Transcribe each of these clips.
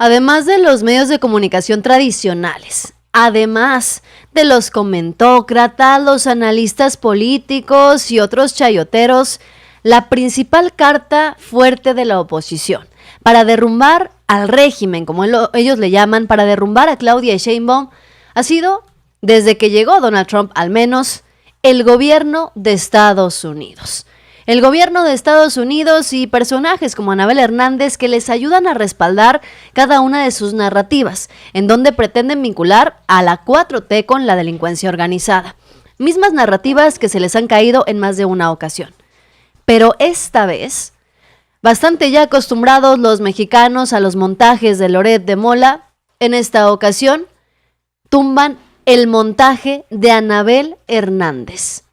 Además de los medios de comunicación tradicionales, además de los comentócratas, los analistas políticos y otros chayoteros, la principal carta fuerte de la oposición para derrumbar al régimen, como ellos le llaman, para derrumbar a Claudia Sheinbaum, ha sido, desde que llegó Donald Trump al menos, el gobierno de Estados Unidos. El gobierno de Estados Unidos y personajes como Anabel Hernández que les ayudan a respaldar cada una de sus narrativas, en donde pretenden vincular a la 4T con la delincuencia organizada. Mismas narrativas que se les han caído en más de una ocasión. Pero esta vez, bastante ya acostumbrados los mexicanos a los montajes de Loret de Mola, en esta ocasión tumban el montaje de Anabel Hernández.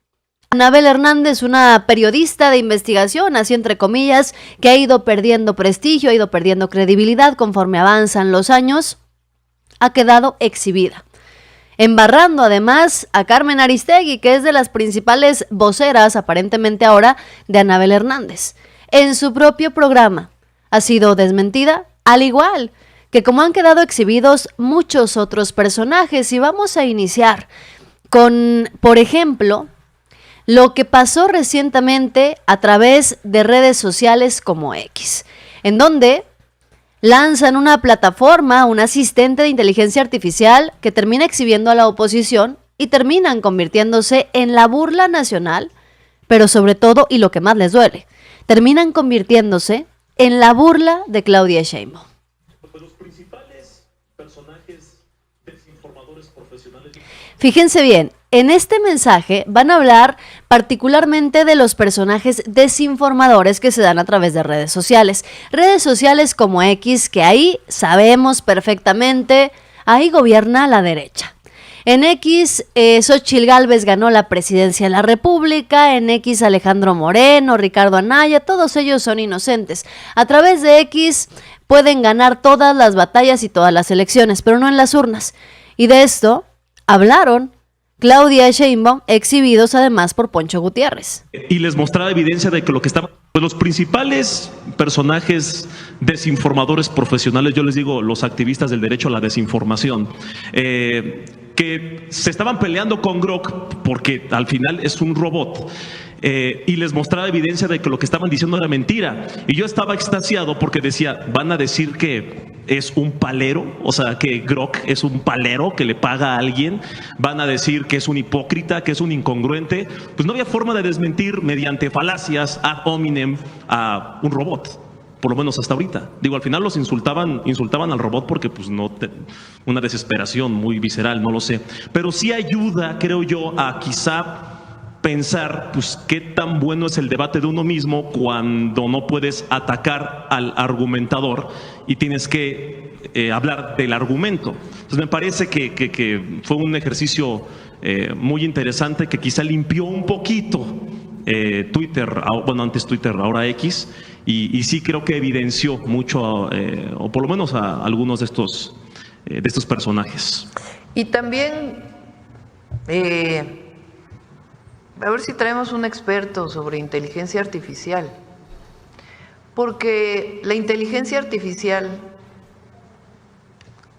Anabel Hernández, una periodista de investigación, así entre comillas, que ha ido perdiendo prestigio, ha ido perdiendo credibilidad conforme avanzan los años, ha quedado exhibida. Embarrando además a Carmen Aristegui, que es de las principales voceras, aparentemente ahora, de Anabel Hernández. En su propio programa ha sido desmentida, al igual que como han quedado exhibidos muchos otros personajes. Y vamos a iniciar con, por ejemplo, lo que pasó recientemente a través de redes sociales como X, en donde lanzan una plataforma, un asistente de inteligencia artificial que termina exhibiendo a la oposición y terminan convirtiéndose en la burla nacional, pero sobre todo, y lo que más les duele, terminan convirtiéndose en la burla de Claudia Sheinbaum. Los principales personajes desinformadores profesionales. Fíjense bien, en este mensaje van a hablar particularmente de los personajes desinformadores que se dan a través de redes sociales. Redes sociales como X, que ahí sabemos perfectamente, ahí gobierna la derecha. En X, Xóchitl Gálvez ganó la presidencia de la República. En X, Alejandro Moreno, Ricardo Anaya, todos ellos son inocentes. A través de X pueden ganar todas las batallas y todas las elecciones, pero no en las urnas. Y de esto hablaron Claudia Sheinbaum, exhibidos además por Poncho Gutiérrez. Y les mostraba evidencia de que lo que estaba... Pues los principales personajes desinformadores profesionales, yo les digo los activistas del derecho a la desinformación, que se estaban peleando con Grok porque al final es un robot. Y les mostraba evidencia de que lo que estaban diciendo era mentira. Y yo estaba extasiado porque decía, van a decir que es un palero, o sea, que Grok es un palero que le paga a alguien, van a decir que es un hipócrita, que es un incongruente. Pues no había forma de desmentir mediante falacias ad hominem a un robot, por lo menos hasta ahorita. Digo, al final los insultaban al robot porque pues una desesperación muy visceral, no lo sé. Pero sí ayuda, creo yo, a quizá pensar pues qué tan bueno es el debate de uno mismo cuando no puedes atacar al argumentador y tienes que hablar del argumento. Entonces me parece que fue un ejercicio muy interesante que quizá limpió un poquito Twitter, bueno, antes Twitter, ahora X, y sí creo que evidenció mucho, o por lo menos a algunos de estos personajes. Y también a ver si traemos un experto sobre inteligencia artificial, porque la inteligencia artificial,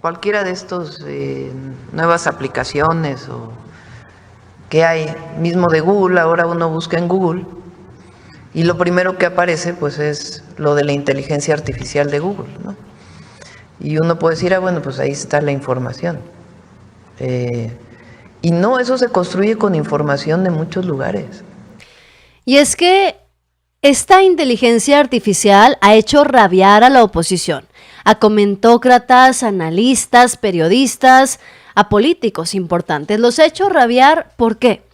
cualquiera de estos nuevas aplicaciones o que hay, mismo de Google, ahora uno busca en Google y lo primero que aparece pues es lo de la inteligencia artificial de Google, ¿no? Y uno puede decir, bueno, pues ahí está la información. Y no, eso se construye con información de muchos lugares. Y es que esta inteligencia artificial ha hecho rabiar a la oposición, a comentócratas, analistas, periodistas, a políticos importantes. Los ha hecho rabiar, ¿por qué?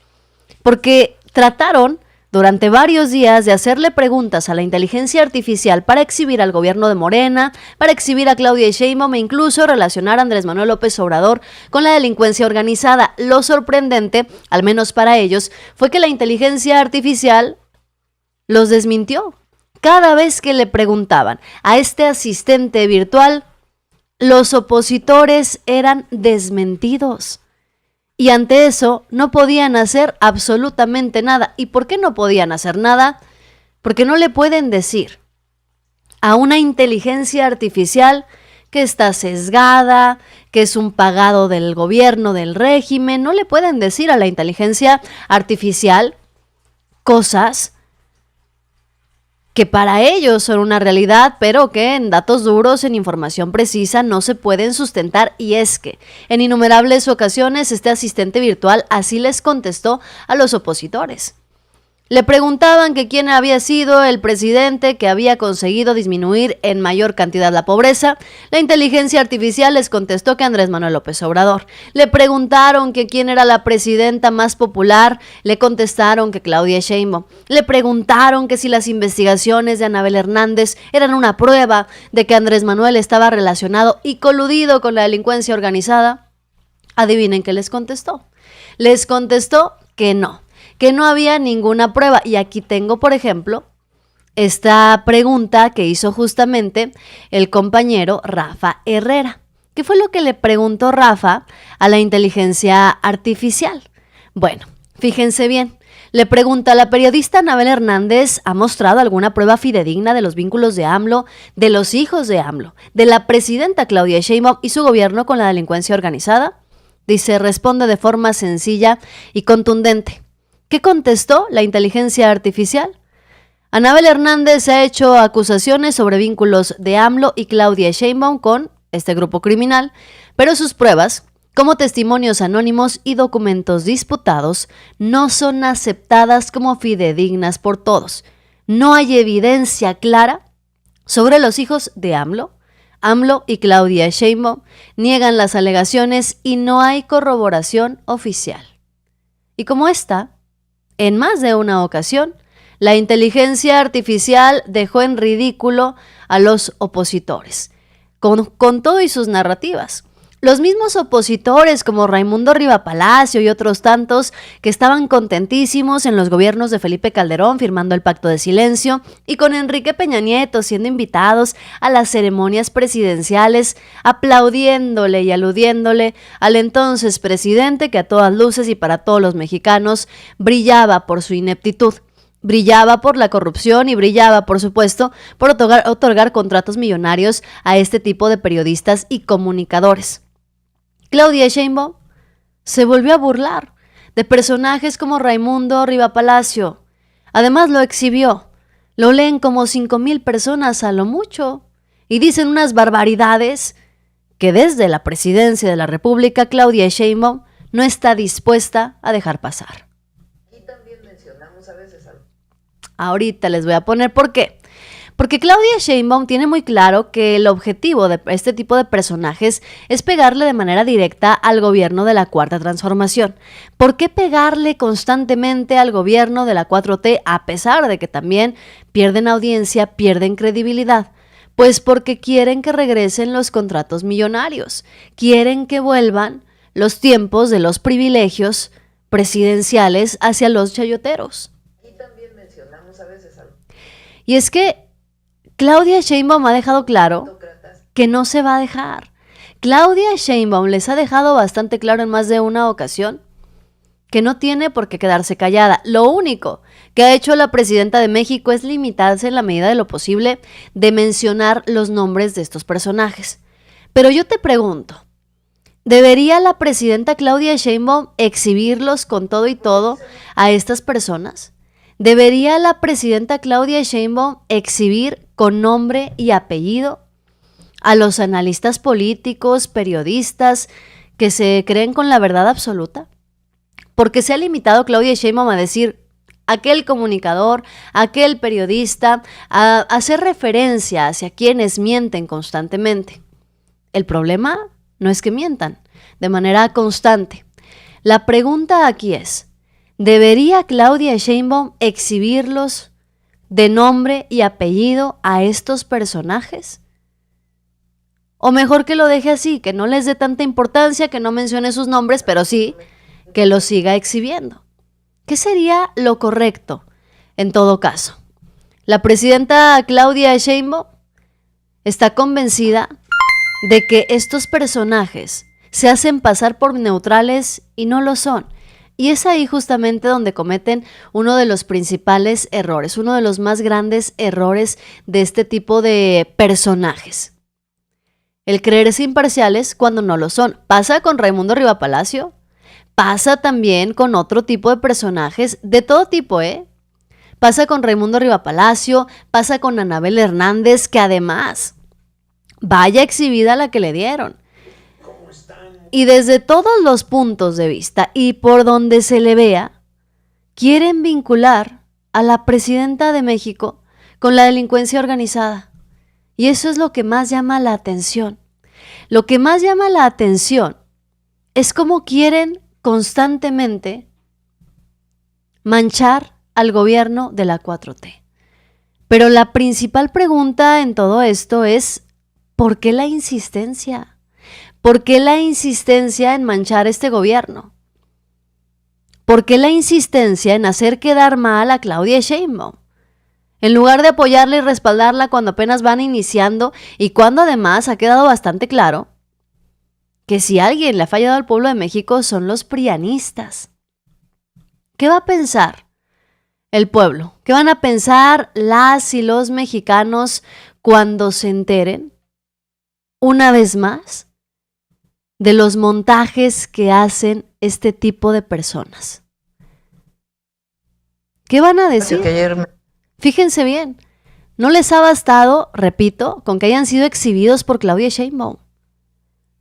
Porque trataron durante varios días de hacerle preguntas a la inteligencia artificial para exhibir al gobierno de Morena, para exhibir a Claudia Sheinbaum e incluso relacionar a Andrés Manuel López Obrador con la delincuencia organizada. Lo sorprendente, al menos para ellos, fue que la inteligencia artificial los desmintió. Cada vez que le preguntaban a este asistente virtual, los opositores eran desmentidos. Y ante eso no podían hacer absolutamente nada. ¿Y por qué no podían hacer nada? Porque no le pueden decir a una inteligencia artificial que está sesgada, que es un pagado del gobierno, del régimen. No le pueden decir a la inteligencia artificial cosas que para ellos son una realidad, pero que en datos duros, en información precisa, no se pueden sustentar. Y es que en innumerables ocasiones este asistente virtual así les contestó a los opositores. Le preguntaban que quién había sido el presidente que había conseguido disminuir en mayor cantidad la pobreza. La inteligencia artificial les contestó que Andrés Manuel López Obrador. Le preguntaron que quién era la presidenta más popular. Le contestaron que Claudia Sheinbaum. Le preguntaron que si las investigaciones de Anabel Hernández eran una prueba de que Andrés Manuel estaba relacionado y coludido con la delincuencia organizada. Adivinen qué les contestó. Les contestó que no había ninguna prueba. Y aquí tengo, por ejemplo, esta pregunta que hizo justamente el compañero Rafa Herrera. ¿Qué fue lo que le preguntó Rafa a la inteligencia artificial? Bueno, fíjense bien. Le pregunta, ¿la periodista Anabel Hernández ha mostrado alguna prueba fidedigna de los vínculos de AMLO, de los hijos de AMLO, de la presidenta Claudia Sheinbaum y su gobierno con la delincuencia organizada? Dice, responde de forma sencilla y contundente. ¿Qué contestó la inteligencia artificial? Anabel Hernández ha hecho acusaciones sobre vínculos de AMLO y Claudia Sheinbaum con este grupo criminal, pero sus pruebas, como testimonios anónimos y documentos disputados, no son aceptadas como fidedignas por todos. No hay evidencia clara sobre los hijos de AMLO y Claudia Sheinbaum, niegan las alegaciones y no hay corroboración oficial. Y como esta, en más de una ocasión, la inteligencia artificial dejó en ridículo a los opositores, con todo y sus narrativas. Los mismos opositores como Raimundo Riva Palacio y otros tantos que estaban contentísimos en los gobiernos de Felipe Calderón firmando el pacto de silencio y con Enrique Peña Nieto siendo invitados a las ceremonias presidenciales, aplaudiéndole y aludiéndole al entonces presidente que a todas luces y para todos los mexicanos brillaba por su ineptitud. Brillaba por la corrupción y brillaba, por supuesto, por otorgar contratos millonarios a este tipo de periodistas y comunicadores. Claudia Sheinbaum se volvió a burlar de personajes como Raimundo Riva Palacio. Además lo exhibió. Lo leen como 5,000 personas a lo mucho y dicen unas barbaridades que desde la presidencia de la República Claudia Sheinbaum no está dispuesta a dejar pasar. Aquí también mencionamos a veces algo. Ahorita les voy a poner por qué. Porque Claudia Sheinbaum tiene muy claro que el objetivo de este tipo de personajes es pegarle de manera directa al gobierno de la Cuarta Transformación. ¿Por qué pegarle constantemente al gobierno de la 4T a pesar de que también pierden audiencia, pierden credibilidad? Pues porque quieren que regresen los contratos millonarios, quieren que vuelvan los tiempos de los privilegios presidenciales hacia los chayoteros. Aquí también mencionamos a veces algo. Y es que Claudia Sheinbaum ha dejado claro que no se va a dejar. Claudia Sheinbaum les ha dejado bastante claro en más de una ocasión que no tiene por qué quedarse callada. Lo único que ha hecho la presidenta de México es limitarse en la medida de lo posible de mencionar los nombres de estos personajes. Pero yo te pregunto, ¿debería la presidenta Claudia Sheinbaum exhibirlos con todo y todo a estas personas? ¿Debería la presidenta Claudia Sheinbaum exhibir con nombre y apellido a los analistas políticos, periodistas que se creen con la verdad absoluta? Porque se ha limitado Claudia Sheinbaum a decir aquel comunicador, aquel periodista, a hacer referencia hacia quienes mienten constantemente. El problema no es que mientan de manera constante. La pregunta aquí es, ¿debería Claudia Sheinbaum exhibirlos de nombre y apellido a estos personajes? O mejor que lo deje así, que no les dé tanta importancia, que no mencione sus nombres, pero sí que los siga exhibiendo. ¿Qué sería lo correcto en todo caso? La presidenta Claudia Sheinbaum está convencida de que estos personajes se hacen pasar por neutrales y no lo son. Y es ahí justamente donde cometen uno de los principales errores, uno de los más grandes errores de este tipo de personajes. el creerse imparciales cuando no lo son. Pasa con Raimundo Rivapalacio, pasa también con otro tipo de personajes, de todo tipo, ¿eh? Pasa con Raimundo Rivapalacio, pasa con Anabel Hernández, que además, vaya exhibida la que le dieron. Y desde todos los puntos de vista y por donde se le vea, quieren vincular a la presidenta de México con la delincuencia organizada. Y eso es lo que más llama la atención. Lo que más llama la atención es cómo quieren constantemente manchar al gobierno de la 4T. Pero la principal pregunta en todo esto es, ¿por qué la insistencia? ¿Por qué la insistencia en manchar este gobierno? ¿Por qué la insistencia en hacer quedar mal a Claudia Sheinbaum? En lugar de apoyarla y respaldarla cuando apenas van iniciando y cuando además ha quedado bastante claro que si alguien le ha fallado al pueblo de México son los prianistas. ¿Qué va a pensar el pueblo? ¿Qué van a pensar las y los mexicanos cuando se enteren, una vez más, de los montajes que hacen este tipo de personas? ¿Qué van a decir? Fíjense bien, no les ha bastado, repito, con que hayan sido exhibidos por Claudia Sheinbaum.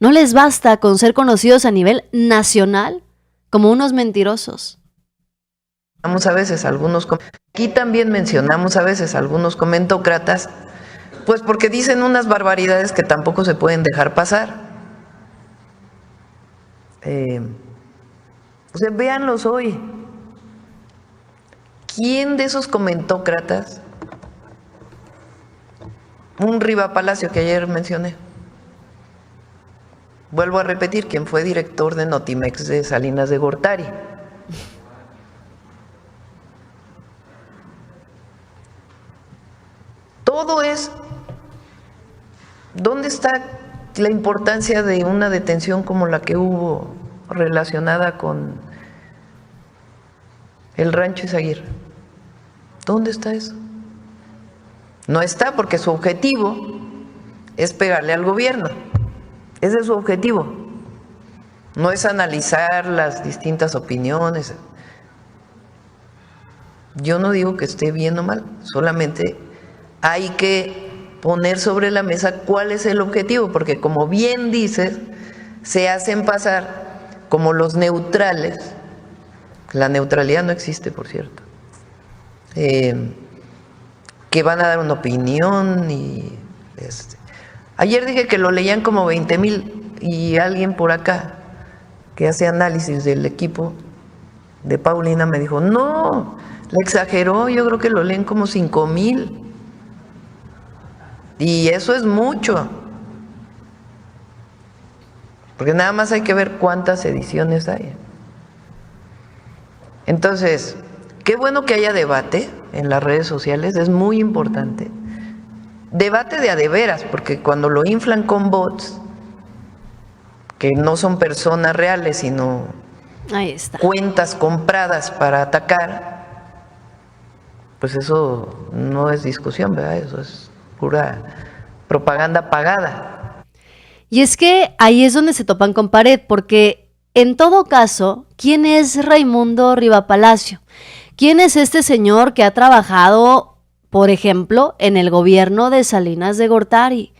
No les basta con ser conocidos a nivel nacional como unos mentirosos. A veces aquí también mencionamos a veces algunos comentócratas, pues porque dicen unas barbaridades que tampoco se pueden dejar pasar. Véanlos hoy. ¿Quién de esos comentócratas? Un Rivapalacio que ayer mencioné. Vuelvo a repetir, quien fue director de Notimex de Salinas de Gortari. Todo es, ¿dónde está la importancia de una detención como la que hubo relacionada con el Rancho Izaguirre? ¿Dónde está eso? No está, porque su objetivo es pegarle al gobierno. Ese es su objetivo. No es analizar las distintas opiniones. Yo no digo que esté bien o mal, solamente hay que poner sobre la mesa cuál es el objetivo, porque como bien dices, se hacen pasar como los neutrales. La neutralidad no existe, por cierto. Que van a dar una opinión y ayer dije que lo leían como 20,000 y alguien por acá que hace análisis del equipo de Paulina me dijo, no, le exageró, yo creo que lo leen como 5,000 y eso es mucho, porque nada más hay que ver cuántas ediciones hay. Entonces, qué bueno que haya debate en las redes sociales, es muy importante. Debate de a de veras, porque cuando lo inflan con bots, que no son personas reales, sino ahí está, cuentas compradas para atacar, pues eso no es discusión, ¿verdad? Eso es pura propaganda pagada. Y es que ahí es donde se topan con pared, porque en todo caso, ¿quién es Raimundo Rivapalacio? ¿Quién es este señor que ha trabajado, por ejemplo, en el gobierno de Salinas de Gortari?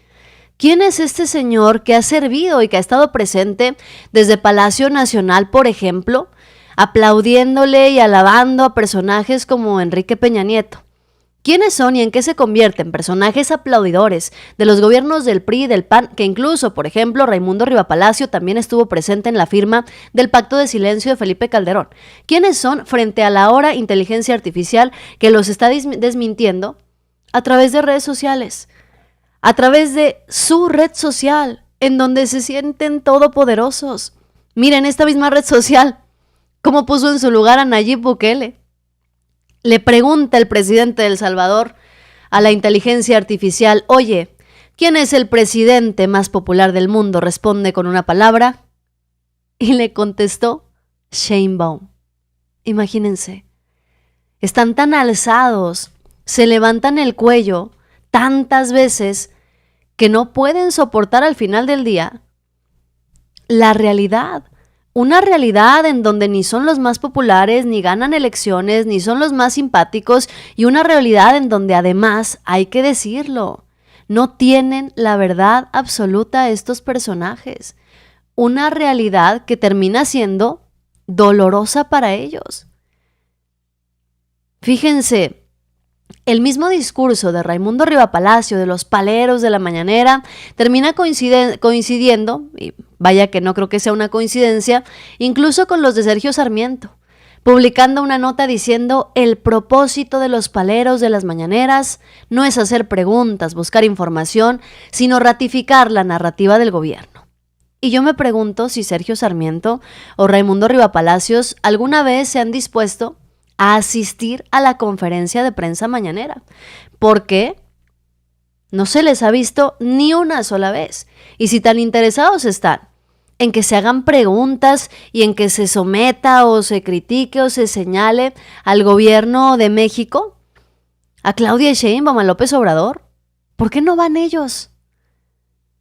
¿Quién es este señor que ha servido y que ha estado presente desde Palacio Nacional, por ejemplo, aplaudiéndole y alabando a personajes como Enrique Peña Nieto? ¿Quiénes son y en qué se convierten personajes aplaudidores de los gobiernos del PRI y del PAN, que incluso, por ejemplo, Raimundo Rivapalacio también estuvo presente en la firma del Pacto de Silencio de Felipe Calderón? ¿Quiénes son frente a la ahora inteligencia artificial que los está desmintiendo a través de redes sociales? A través de su red social, en donde se sienten todopoderosos. Miren, esta misma red social, cómo puso en su lugar a Nayib Bukele. Le pregunta el presidente de El Salvador a la inteligencia artificial, oye, ¿quién es el presidente más popular del mundo? Responde con una palabra y le contestó Sheinbaum. Imagínense, están tan alzados, se levantan el cuello tantas veces que no pueden soportar al final del día la realidad. Una realidad en donde ni son los más populares, ni ganan elecciones, ni son los más simpáticos, y una realidad en donde además, hay que decirlo, no tienen la verdad absoluta estos personajes. Una realidad que termina siendo dolorosa para ellos. Fíjense, el mismo discurso de Raimundo Rivapalacio, de los paleros de la mañanera, termina coincidiendo, y vaya que no creo que sea una coincidencia, incluso con los de Sergio Sarmiento, publicando una nota diciendo: el propósito de los paleros de las mañaneras no es hacer preguntas, buscar información, sino ratificar la narrativa del gobierno. Y yo me pregunto si Sergio Sarmiento o Raimundo Rivapalacios alguna vez se han dispuesto a asistir a la conferencia de prensa mañanera, porque no se les ha visto ni una sola vez. Y si tan interesados están en que se hagan preguntas y en que se someta o se critique o se señale al gobierno de México, a Claudia Sheinbaum, a López Obrador, ¿por qué no van ellos?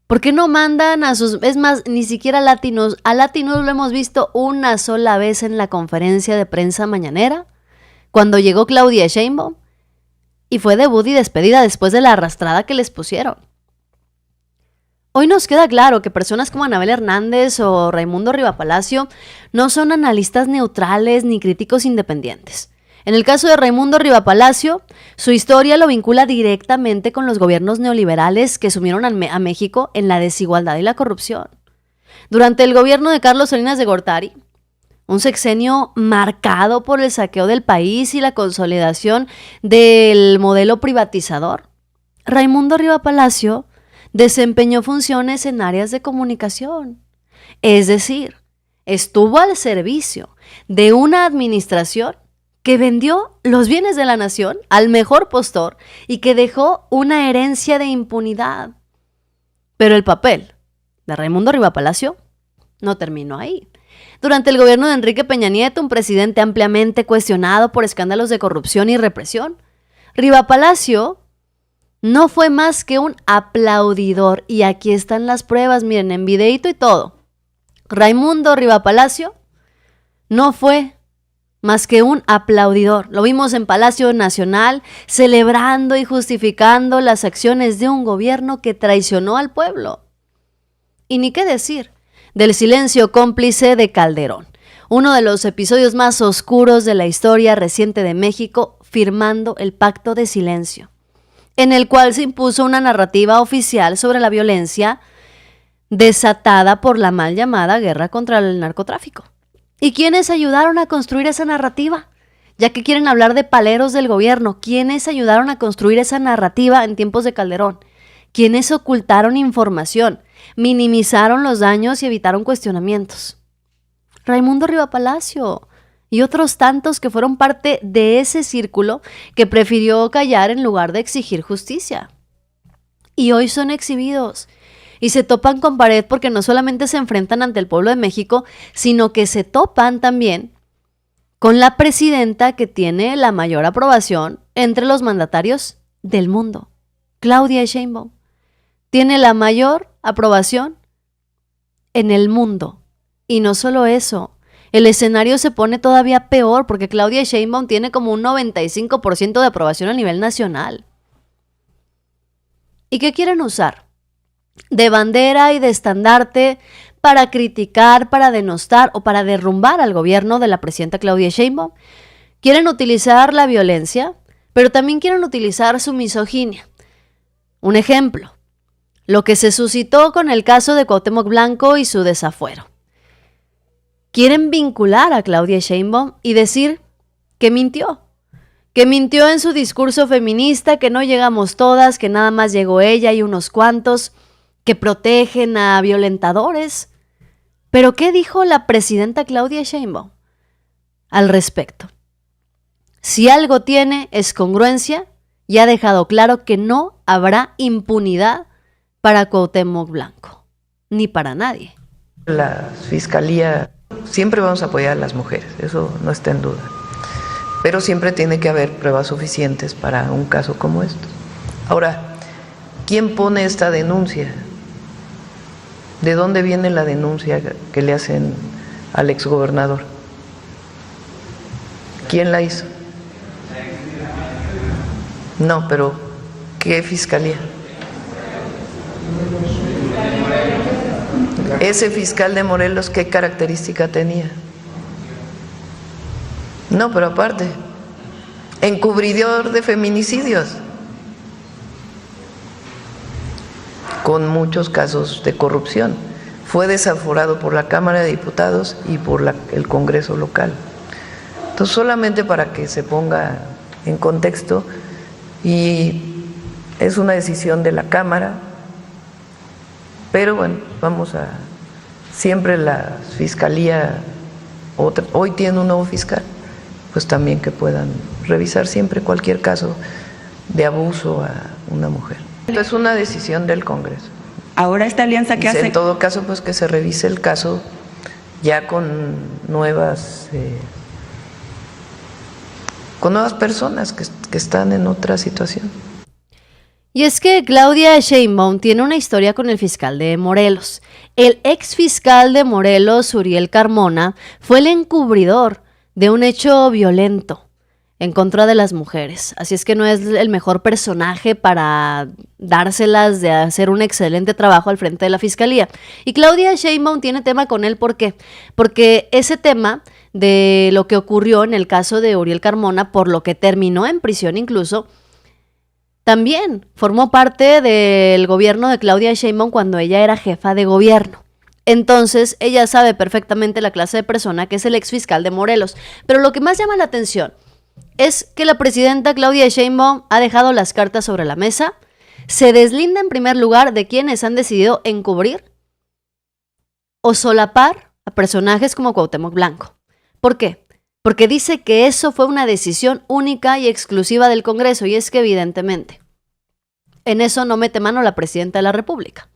¿Por qué no mandan a sus... Es más, ni siquiera Latinos. A Latinos lo hemos visto una sola vez en la conferencia de prensa mañanera, cuando llegó Claudia Sheinbaum, y fue debut y despedida después de la arrastrada que les pusieron. Hoy nos queda claro que personas como Anabel Hernández o Raimundo Rivapalacio no son analistas neutrales ni críticos independientes. En el caso de Raimundo Rivapalacio, su historia lo vincula directamente con los gobiernos neoliberales que sumieron a México en la desigualdad y la corrupción. Durante el gobierno de Carlos Salinas de Gortari, un sexenio marcado por el saqueo del país y la consolidación del modelo privatizador, Raimundo Rivapalacio desempeñó funciones en áreas de comunicación. Es decir, estuvo al servicio de una administración que vendió los bienes de la nación al mejor postor y que dejó una herencia de impunidad. Pero el papel de Raimundo Rivapalacio no terminó ahí. Durante el gobierno de Enrique Peña Nieto, un presidente ampliamente cuestionado por escándalos de corrupción y represión, Rivapalacio no fue más que un aplaudidor. Y aquí están las pruebas, miren, en videíto y todo. Raimundo Rivapalacio no fue más que un aplaudidor. Lo vimos en Palacio Nacional celebrando y justificando las acciones de un gobierno que traicionó al pueblo. Y ni qué decir del silencio cómplice de Calderón, uno de los episodios más oscuros de la historia reciente de México, firmando el Pacto de Silencio, en el cual se impuso una narrativa oficial sobre la violencia desatada por la mal llamada guerra contra el narcotráfico. ¿Y quiénes ayudaron a construir esa narrativa? Ya que quieren hablar de paleros del gobierno, ¿quiénes ayudaron a construir esa narrativa en tiempos de Calderón? ¿Quiénes ocultaron información, minimizaron los daños y evitaron cuestionamientos? Raimundo Rivapalacio y otros tantos que fueron parte de ese círculo que prefirió callar en lugar de exigir justicia. Y hoy son exhibidos y se topan con pared porque no solamente se enfrentan ante el pueblo de México, sino que se topan también con la presidenta que tiene la mayor aprobación entre los mandatarios del mundo, Claudia Sheinbaum. Tiene la mayor aprobación en el mundo. Y no solo eso, el escenario se pone todavía peor porque Claudia Sheinbaum tiene como un 95% de aprobación a nivel nacional. ¿Y qué quieren usar? De bandera y de estandarte para criticar, para denostar o para derrumbar al gobierno de la presidenta Claudia Sheinbaum. Quieren utilizar la violencia, pero también quieren utilizar su misoginia. Un ejemplo, lo que se suscitó con el caso de Cuauhtémoc Blanco y su desafuero. Quieren vincular a Claudia Sheinbaum y decir que mintió en su discurso feminista, que no llegamos todas, que nada más llegó ella y unos cuantos, que protegen a violentadores. Pero ¿qué dijo la presidenta Claudia Sheinbaum al respecto? Si algo tiene es congruencia y ha dejado claro que no habrá impunidad para Cuauhtémoc Blanco, ni para nadie. La Fiscalía, siempre vamos a apoyar a las mujeres, eso no está en duda. Pero siempre tiene que haber pruebas suficientes para un caso como este. Ahora, ¿Quién pone esta denuncia? ¿De dónde viene la denuncia que le hacen al exgobernador? ¿Quién la hizo? No, pero ¿qué fiscalía? Ese fiscal de Morelos, ¿qué característica tenía? No, pero aparte, encubridor de feminicidios, con muchos casos de corrupción. Fue desaforado por la Cámara de Diputados y por el Congreso local. Entonces, solamente para que se ponga en contexto, y es una decisión de la Cámara, pero bueno, siempre la Fiscalía, hoy tiene un nuevo fiscal, pues también que puedan revisar siempre cualquier caso de abuso a una mujer. Es una decisión del Congreso. Ahora esta alianza que hace... En todo caso, pues que se revise el caso ya con nuevas personas que están en otra situación. Y es que Claudia Sheinbaum tiene una historia con el fiscal de Morelos. El ex fiscal de Morelos, Uriel Carmona, fue el encubridor de un hecho violento en contra de las mujeres. Así es que no es el mejor personaje para dárselas de hacer un excelente trabajo al frente de la fiscalía. Y Claudia Sheinbaum tiene tema con él, ¿por qué? Porque ese tema de lo que ocurrió en el caso de Uriel Carmona, por lo que terminó en prisión incluso, también formó parte del gobierno de Claudia Sheinbaum cuando ella era jefa de gobierno. Entonces, ella sabe perfectamente la clase de persona que es el exfiscal de Morelos. Pero lo que más llama la atención es que la presidenta Claudia Sheinbaum ha dejado las cartas sobre la mesa, se deslinda en primer lugar de quienes han decidido encubrir o solapar a personajes como Cuauhtémoc Blanco. ¿Por qué? Porque dice que eso fue una decisión única y exclusiva del Congreso, y es que evidentemente en eso no mete mano la presidenta de la República.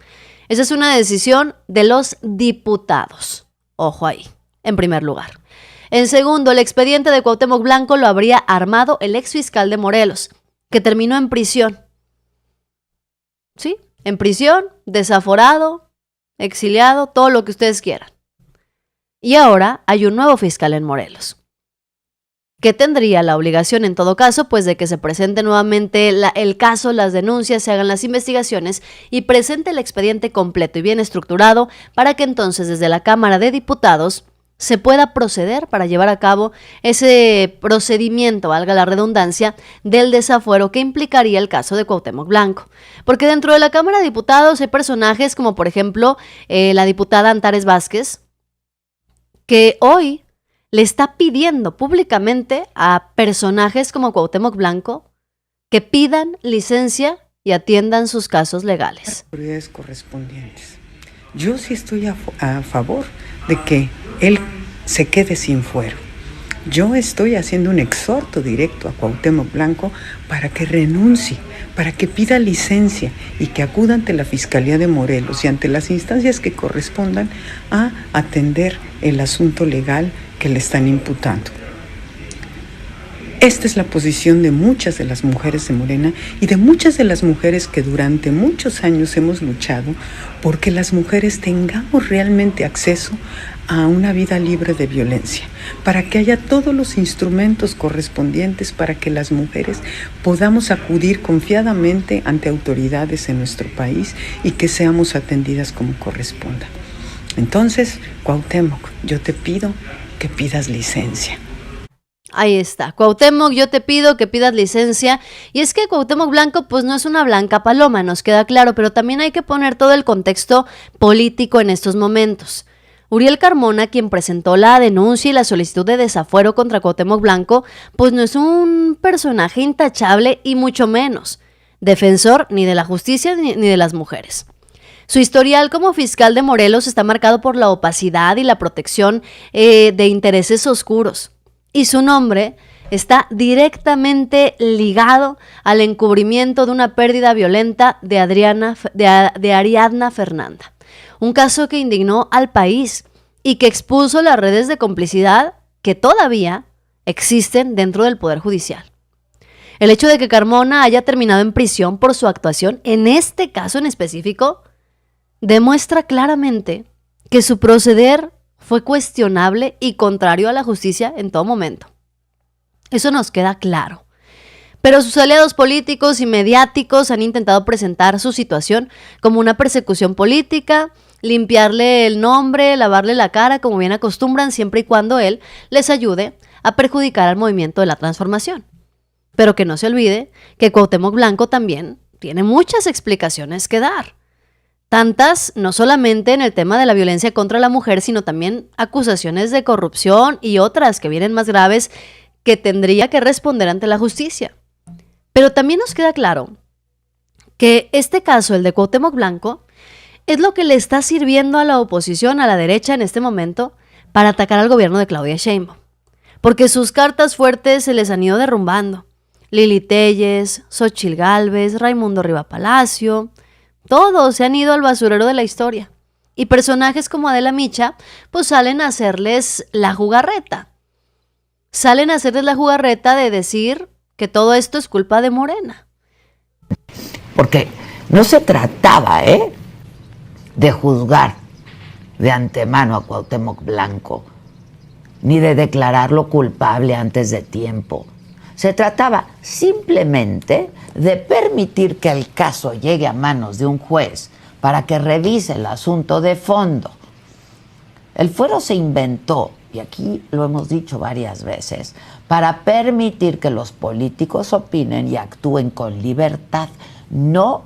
Esa es una decisión de los diputados. Ojo ahí, en primer lugar. En segundo, el expediente de Cuauhtémoc Blanco lo habría armado el exfiscal de Morelos, que terminó en prisión. ¿Sí? En prisión, desaforado, exiliado, todo lo que ustedes quieran. Y ahora hay un nuevo fiscal en Morelos, que tendría la obligación en todo caso, pues de que se presente nuevamente el caso, las denuncias, se hagan las investigaciones y presente el expediente completo y bien estructurado para que entonces desde la Cámara de Diputados se pueda proceder para llevar a cabo ese procedimiento, valga la redundancia, del desafuero que implicaría el caso de Cuauhtémoc Blanco. Porque dentro de la Cámara de Diputados hay personajes como por ejemplo la diputada Antares Vázquez, que hoy le está pidiendo públicamente a personajes como Cuauhtémoc Blanco que pidan licencia y atiendan sus casos legales. Autoridades correspondientes. Yo sí estoy a favor de que él se quede sin fuero. Yo estoy haciendo un exhorto directo a Cuauhtémoc Blanco para que renuncie, para que pida licencia y que acuda ante la Fiscalía de Morelos y ante las instancias que correspondan a atender el asunto legal que le están imputando. Esta es la posición de muchas de las mujeres de Morena y de muchas de las mujeres que durante muchos años hemos luchado porque las mujeres tengamos realmente acceso a una vida libre de violencia, para que haya todos los instrumentos correspondientes para que las mujeres podamos acudir confiadamente ante autoridades en nuestro país y que seamos atendidas como corresponda. Entonces, Cuauhtémoc, yo te pido que pidas licencia. Ahí está, Cuauhtémoc, yo te pido que pidas licencia. Y es que Cuauhtémoc Blanco pues no es una blanca paloma, nos queda claro, pero también hay que poner todo el contexto político en estos momentos. Uriel Carmona, quien presentó la denuncia y la solicitud de desafuero contra Cuauhtémoc Blanco, pues no es un personaje intachable y mucho menos defensor ni de la justicia ni de las mujeres. Su historial como fiscal de Morelos está marcado por la opacidad y la protección de intereses oscuros. Y su nombre está directamente ligado al encubrimiento de una pérdida violenta de Ariadna Fernanda. Un caso que indignó al país y que expuso las redes de complicidad que todavía existen dentro del Poder Judicial. El hecho de que Carmona haya terminado en prisión por su actuación, en este caso en específico, demuestra claramente que su proceder fue cuestionable y contrario a la justicia en todo momento. Eso nos queda claro. Pero sus aliados políticos y mediáticos han intentado presentar su situación como una persecución política, limpiarle el nombre, lavarle la cara, como bien acostumbran, siempre y cuando él les ayude a perjudicar al movimiento de la transformación. Pero que no se olvide que Cuauhtémoc Blanco también tiene muchas explicaciones que dar. Tantas, no solamente en el tema de la violencia contra la mujer, sino también acusaciones de corrupción y otras que vienen más graves que tendría que responder ante la justicia. Pero también nos queda claro que este caso, el de Cuauhtémoc Blanco, es lo que le está sirviendo a la oposición, a la derecha en este momento, para atacar al gobierno de Claudia Sheinbaum. Porque sus cartas fuertes se les han ido derrumbando. Lili Téllez, Xóchitl Gálvez, Raimundo Riva Palacio, todos se han ido al basurero de la historia. Y personajes como Adela Micha, pues salen a hacerles la jugarreta. Salen a hacerles la jugarreta de decir que todo esto es culpa de Morena. Porque no se trataba, de juzgar de antemano a Cuauhtémoc Blanco, ni de declararlo culpable antes de tiempo. Se trataba simplemente de permitir que el caso llegue a manos de un juez para que revise el asunto de fondo. El fuero se inventó, y aquí lo hemos dicho varias veces, para permitir que los políticos opinen y actúen con libertad, no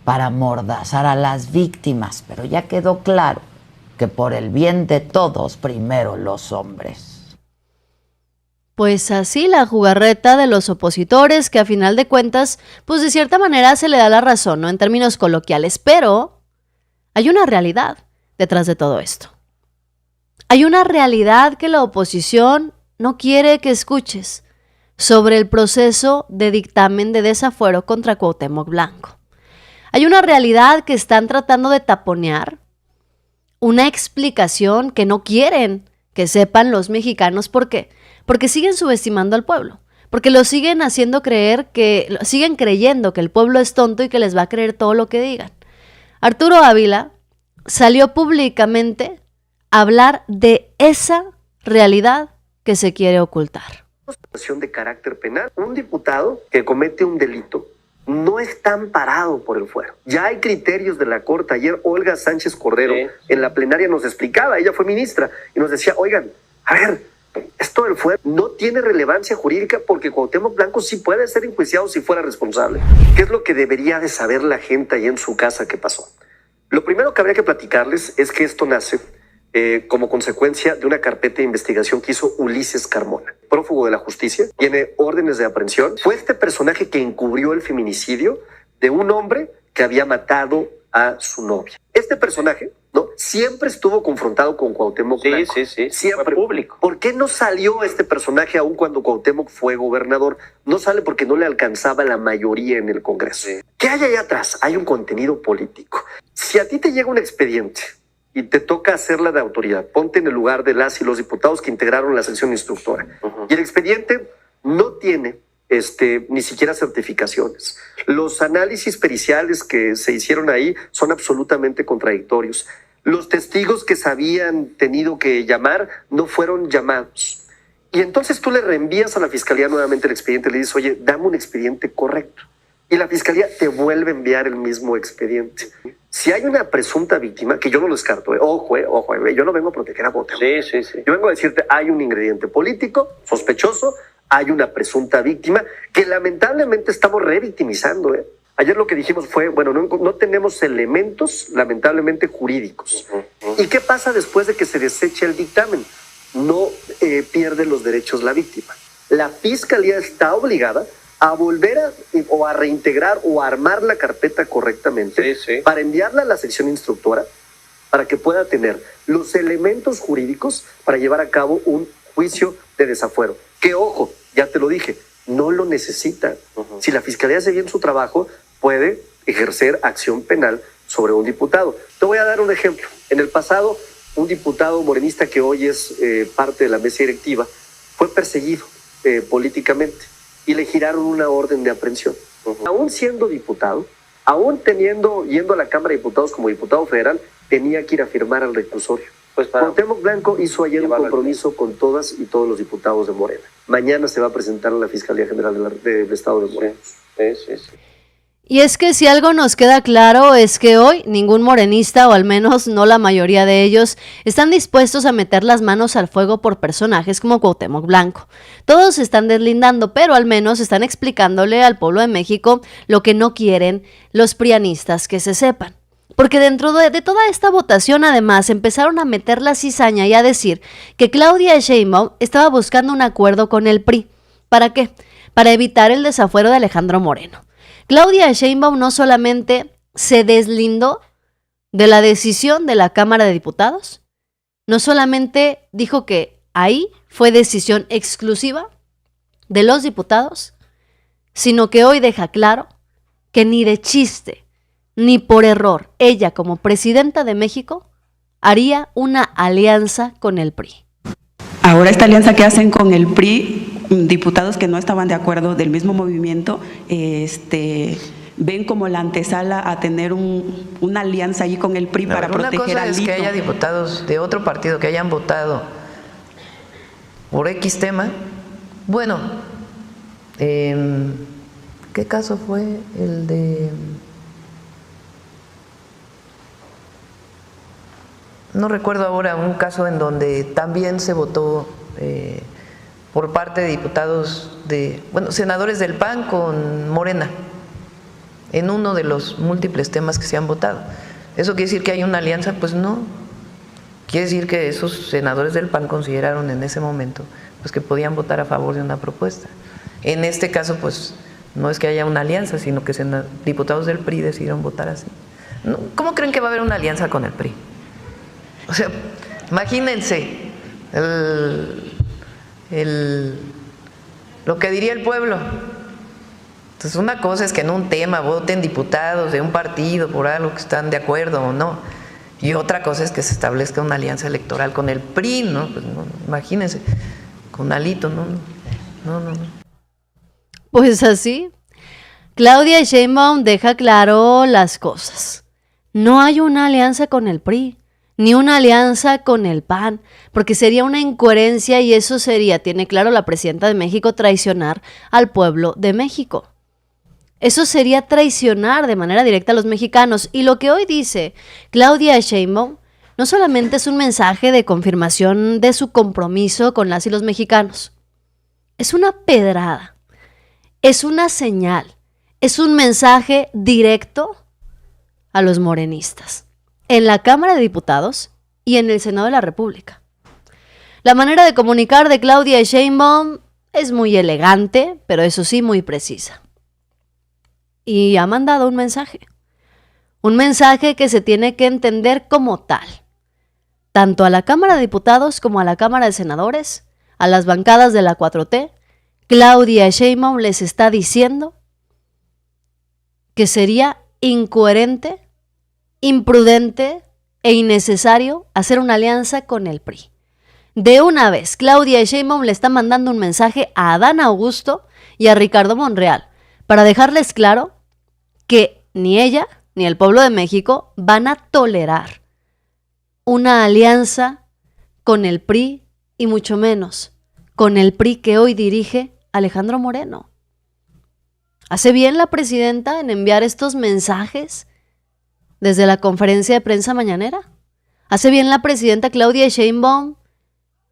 para amordazar a las víctimas. Pero ya quedó claro que por el bien de todos, primero los hombres. Pues así la jugarreta de los opositores, que a final de cuentas, pues de cierta manera se le da la razón, ¿no? En términos coloquiales, pero hay una realidad detrás de todo esto. Hay una realidad que la oposición no quiere que escuches sobre el proceso de dictamen de desafuero contra Cuauhtémoc Blanco. Hay una realidad que están tratando de taponear, una explicación que no quieren que sepan los mexicanos. ¿Por qué? Porque siguen subestimando al pueblo, porque lo siguen haciendo creer siguen creyendo que el pueblo es tonto y que les va a creer todo lo que digan. Arturo Ávila salió públicamente a hablar de esa realidad que se quiere ocultar. Situación de carácter penal. Un diputado que comete un delito no está amparado por el fuero. Ya hay criterios de la Corte. Ayer Olga Sánchez Cordero en la plenaria nos explicaba, ella fue ministra, y nos decía, oigan, a ver, esto del fuero no tiene relevancia jurídica porque Cuauhtémoc Blanco sí puede ser enjuiciado si fuera responsable. ¿Qué es lo que debería de saber la gente ahí en su casa que pasó? Lo primero que habría que platicarles es que esto nace como consecuencia de una carpeta de investigación que hizo Ulises Carmona, prófugo de la justicia, tiene órdenes de aprehensión. Fue este personaje que encubrió el feminicidio de un hombre que había matado a su novia. Este personaje, ¿no?, siempre estuvo confrontado con Cuauhtémoc Blanco. Sí. Siempre. Fue público. ¿Por qué no salió este personaje aún cuando Cuauhtémoc fue gobernador? No sale porque no le alcanzaba la mayoría en el Congreso. ¿Qué hay allá atrás? Hay un contenido político. Si a ti te llega un expediente y te toca hacerla de autoridad, ponte en el lugar de las y los diputados que integraron la sección instructora. Y el expediente no tiene ni siquiera certificaciones. Los análisis periciales que se hicieron ahí son absolutamente contradictorios. Los testigos que se habían tenido que llamar no fueron llamados. Y entonces tú le reenvías a la fiscalía nuevamente el expediente, le dices, oye, dame un expediente correcto. Y la fiscalía te vuelve a enviar el mismo expediente. Si hay una presunta víctima, que yo no lo descarto, ojo, yo no vengo a proteger a Cuauhtémoc. Sí. Yo vengo a decirte, hay un ingrediente político, sospechoso, hay una presunta víctima que lamentablemente estamos revictimizando. Ayer lo que dijimos fue, bueno, no tenemos elementos lamentablemente jurídicos. ¿Y qué pasa después de que se deseche el dictamen? No pierde los derechos la víctima. La fiscalía está obligada a volver a reintegrar o a armar la carpeta correctamente para enviarla a la sección instructora para que pueda tener los elementos jurídicos para llevar a cabo un juicio de desafuero. Que, ojo, ya te lo dije, no lo necesita. Si la fiscalía hace bien su trabajo, puede ejercer acción penal sobre un diputado. Te voy a dar un ejemplo. En el pasado, un diputado morenista que hoy es parte de la mesa directiva fue perseguido políticamente y le giraron una orden de aprehensión. Aún siendo diputado, aún yendo a la Cámara de Diputados como diputado federal, tenía que ir a firmar al reclusorio. Pues Cuauhtémoc Blanco hizo ayer un compromiso con todas y todos los diputados de Morena. Mañana se va a presentar a la Fiscalía General del Estado de Morelos. Sí. Y es que si algo nos queda claro es que hoy ningún morenista, o al menos no la mayoría de ellos, están dispuestos a meter las manos al fuego por personajes como Cuauhtémoc Blanco. Todos se están deslindando, pero al menos están explicándole al pueblo de México lo que no quieren los prianistas que se sepan. Porque dentro de toda esta votación, además, empezaron a meter la cizaña y a decir que Claudia Sheinbaum estaba buscando un acuerdo con el PRI. ¿Para qué? Para evitar el desafuero de Alejandro Moreno. Claudia Sheinbaum no solamente se deslindó de la decisión de la Cámara de Diputados, no solamente dijo que ahí fue decisión exclusiva de los diputados, sino que hoy deja claro que ni de chiste, ni por error, ella como presidenta de México haría una alianza con el PRI. Ahora esta alianza que hacen con el PRI, diputados que no estaban de acuerdo del mismo movimiento, ven como la antesala a tener una alianza allí con el PRI para proteger al Lito. Una cosa es que haya diputados de otro partido que hayan votado por X tema. Bueno, ¿qué caso fue el de...? No recuerdo ahora un caso en donde también se votó por parte de diputados senadores del PAN con Morena, en uno de los múltiples temas que se han votado. ¿Eso quiere decir que hay una alianza? Pues no. Quiere decir que esos senadores del PAN consideraron en ese momento pues que podían votar a favor de una propuesta. En este caso, pues no es que haya una alianza, sino que diputados del PRI decidieron votar así. ¿Cómo creen que va a haber una alianza con el PRI? O sea, imagínense lo que diría el pueblo. Entonces, una cosa es que en un tema voten diputados de un partido por algo que están de acuerdo o no, y otra cosa es que se establezca una alianza electoral con el PRI, ¿no? Pues no, imagínense, con Alito, no. Pues así, Claudia Sheinbaum deja claro las cosas. No hay una alianza con el PRI, ni una alianza con el PAN, porque sería una incoherencia y eso sería, tiene claro la presidenta de México, traicionar al pueblo de México. Eso sería traicionar de manera directa a los mexicanos. Y lo que hoy dice Claudia Sheinbaum no solamente es un mensaje de confirmación de su compromiso con las y los mexicanos, es una pedrada, es una señal, es un mensaje directo a los morenistas en la Cámara de Diputados y en el Senado de la República. La manera de comunicar de Claudia Sheinbaum es muy elegante, pero eso sí, muy precisa. Y ha mandado un mensaje que se tiene que entender como tal, tanto a la Cámara de Diputados como a la Cámara de Senadores, a las bancadas de la 4T. Claudia Sheinbaum les está diciendo que sería incoherente, imprudente e innecesario hacer una alianza con el PRI. De una vez, Claudia Sheinbaum le está mandando un mensaje a Adán Augusto y a Ricardo Monreal para dejarles claro que ni ella ni el pueblo de México van a tolerar una alianza con el PRI y mucho menos con el PRI que hoy dirige Alejandro Moreno. ¿Hace bien la presidenta en enviar estos mensajes desde la conferencia de prensa mañanera? ¿Hace bien la presidenta Claudia Sheinbaum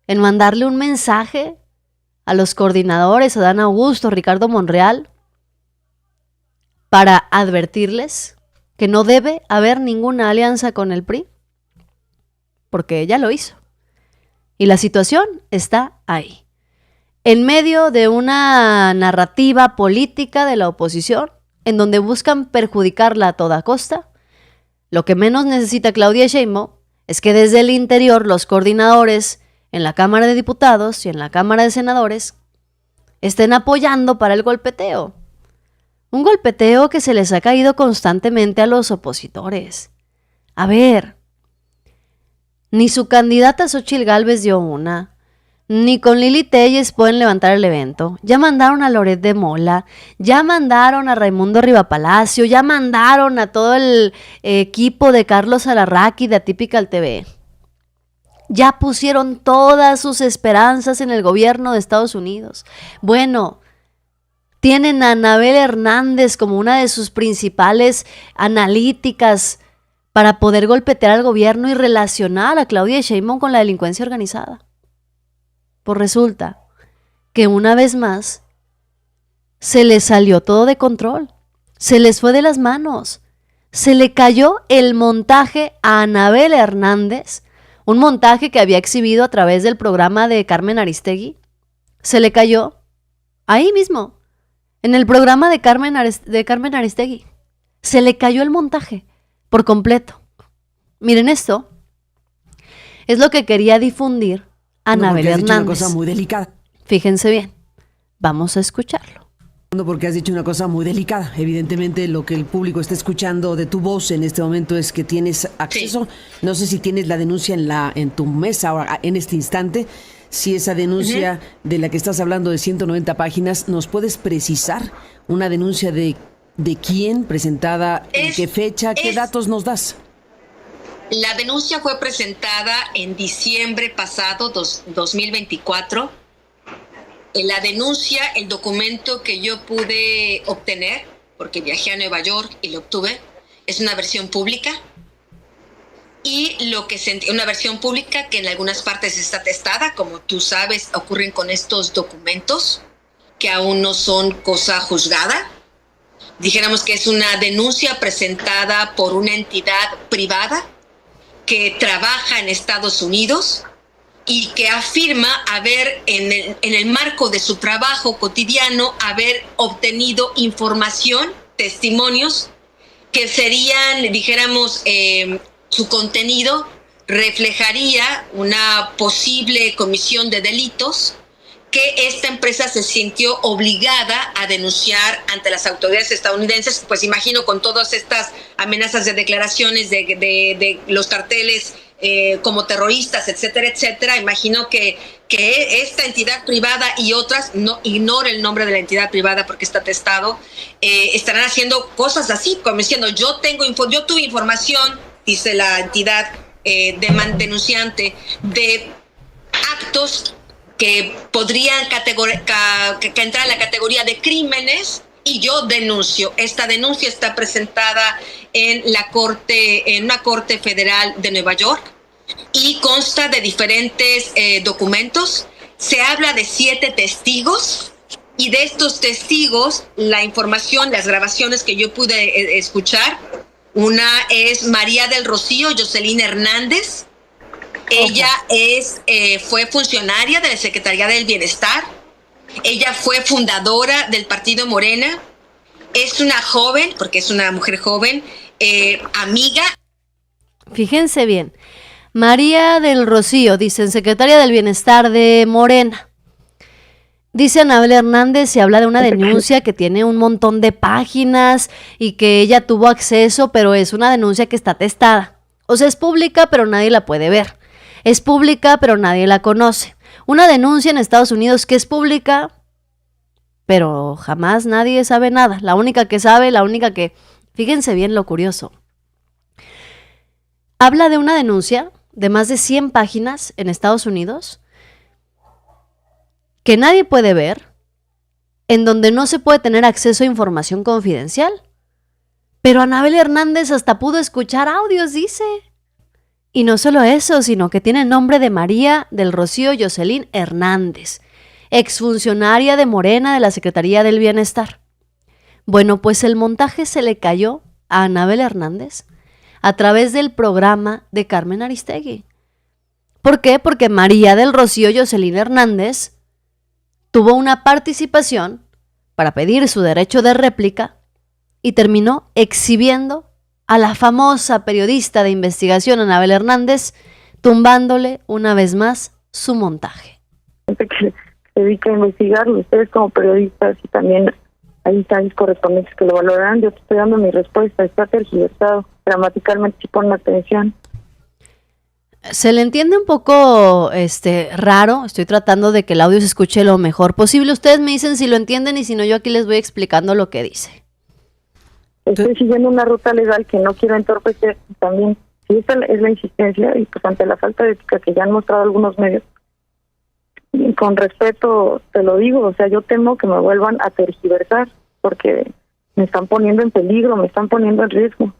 en mandarle un mensaje a los coordinadores, a Adán Augusto, Ricardo Monreal, para advertirles que no debe haber ninguna alianza con el PRI? Porque ella lo hizo. Y la situación está ahí. En medio de una narrativa política de la oposición, en donde buscan perjudicarla a toda costa, lo que menos necesita Claudia Sheinbaum es que desde el interior los coordinadores en la Cámara de Diputados y en la Cámara de Senadores estén apoyando para el golpeteo. Un golpeteo que se les ha caído constantemente a los opositores. A ver, ni su candidata Xóchitl Gálvez dio una, Ni con Lili Telles pueden levantar el evento. Ya mandaron a Loret de Mola, ya mandaron a Raimundo Rivapalacio, ya mandaron a todo el equipo de Carlos Alarraqui de Atypical TV. Ya pusieron todas sus esperanzas en el gobierno de Estados Unidos. Bueno, tienen a Anabel Hernández como una de sus principales analíticas para poder golpetear al gobierno y relacionar a Claudia Sheinbaum con la delincuencia organizada. Pues resulta que una vez más se les salió todo de control, se les fue de las manos, se le cayó el montaje a Anabel Hernández, un montaje que había exhibido a través del programa de Carmen Aristegui, se le cayó ahí mismo, en el programa de Carmen Aristegui, se le cayó el montaje por completo. Miren, esto es lo que quería difundir Anabel Hernández. Una cosa muy delicada. Fíjense bien, vamos a escucharlo. Porque has dicho una cosa muy delicada. Evidentemente lo que el público está escuchando de tu voz en este momento es que tienes acceso. Sí. No sé si tienes la denuncia en tu mesa ahora, en este instante. Si esa denuncia de la que estás hablando de 190 páginas, ¿nos puedes precisar una denuncia de quién, presentada, en qué fecha, qué datos nos das? La denuncia fue presentada en diciembre pasado, 2024. En la denuncia, el documento que yo pude obtener, porque viajé a Nueva York y lo obtuve, es una versión pública. Y una versión pública que en algunas partes está atestada, como tú sabes, ocurren con estos documentos, que aún no son cosa juzgada. Dijéramos que es una denuncia presentada por una entidad privada que trabaja en Estados Unidos y que afirma haber, en el marco de su trabajo cotidiano, haber obtenido información, testimonios, que serían, dijéramos, su contenido reflejaría una posible comisión de delitos que esta empresa se sintió obligada a denunciar ante las autoridades estadounidenses, pues imagino con todas estas amenazas de declaraciones de los carteles como terroristas, etcétera, etcétera. Imagino que esta entidad privada y otras, no ignoro el nombre de la entidad privada porque está atestado, estarán haciendo cosas así, como diciendo, yo tuve información, dice la entidad denunciante, de actos que podrían que entrar en la categoría de crímenes, y yo denuncio. Esta denuncia está presentada en una corte federal de Nueva York y consta de diferentes documentos. Se habla de 7 testigos, y de estos testigos, la información, las grabaciones que yo pude escuchar, una es María del Rocío Jocelyn Hernández. Ella fue funcionaria de la Secretaría del Bienestar. Ella fue fundadora del partido Morena. Es una joven, porque es una mujer joven, amiga. Fíjense bien. María del Rocío, dicen, secretaria del Bienestar de Morena. Dice Anabel Hernández y habla de una denuncia que tiene un montón de páginas y que ella tuvo acceso, pero es una denuncia que está atestada. O sea, es pública, pero nadie la puede ver. Es pública, pero nadie la conoce. Una denuncia en Estados Unidos que es pública, pero jamás nadie sabe nada. La única que sabe, fíjense bien lo curioso. Habla de una denuncia de más de 100 páginas en Estados Unidos que nadie puede ver, en donde no se puede tener acceso a información confidencial. Pero Anabel Hernández hasta pudo escuchar audios, dice. Y no solo eso, sino que tiene el nombre de María del Rocío Jocelyn Hernández, exfuncionaria de Morena de la Secretaría del Bienestar. Bueno, pues el montaje se le cayó a Anabel Hernández a través del programa de Carmen Aristegui. ¿Por qué? Porque María del Rocío Jocelyn Hernández tuvo una participación para pedir su derecho de réplica y terminó exhibiendo a la famosa periodista de investigación Anabel Hernández, tumbándole una vez más su montaje. Que se dedica a investigarlo, ustedes como periodistas, y también hay instancias correspondientes que lo valorarán. Yo te estoy dando mi respuesta, está tergiversado, gramaticalmente si ponen atención. Se le entiende un poco raro. Estoy tratando de que el audio se escuche lo mejor posible. Ustedes me dicen si lo entienden y si no, yo aquí les voy explicando lo que dice. Estoy siguiendo una ruta legal que no quiero entorpecer. También, si esta es la insistencia y pues ante la falta de ética que ya han mostrado algunos medios, y con respeto te lo digo, o sea, yo temo que me vuelvan a tergiversar porque me están poniendo en peligro, me están poniendo en riesgo.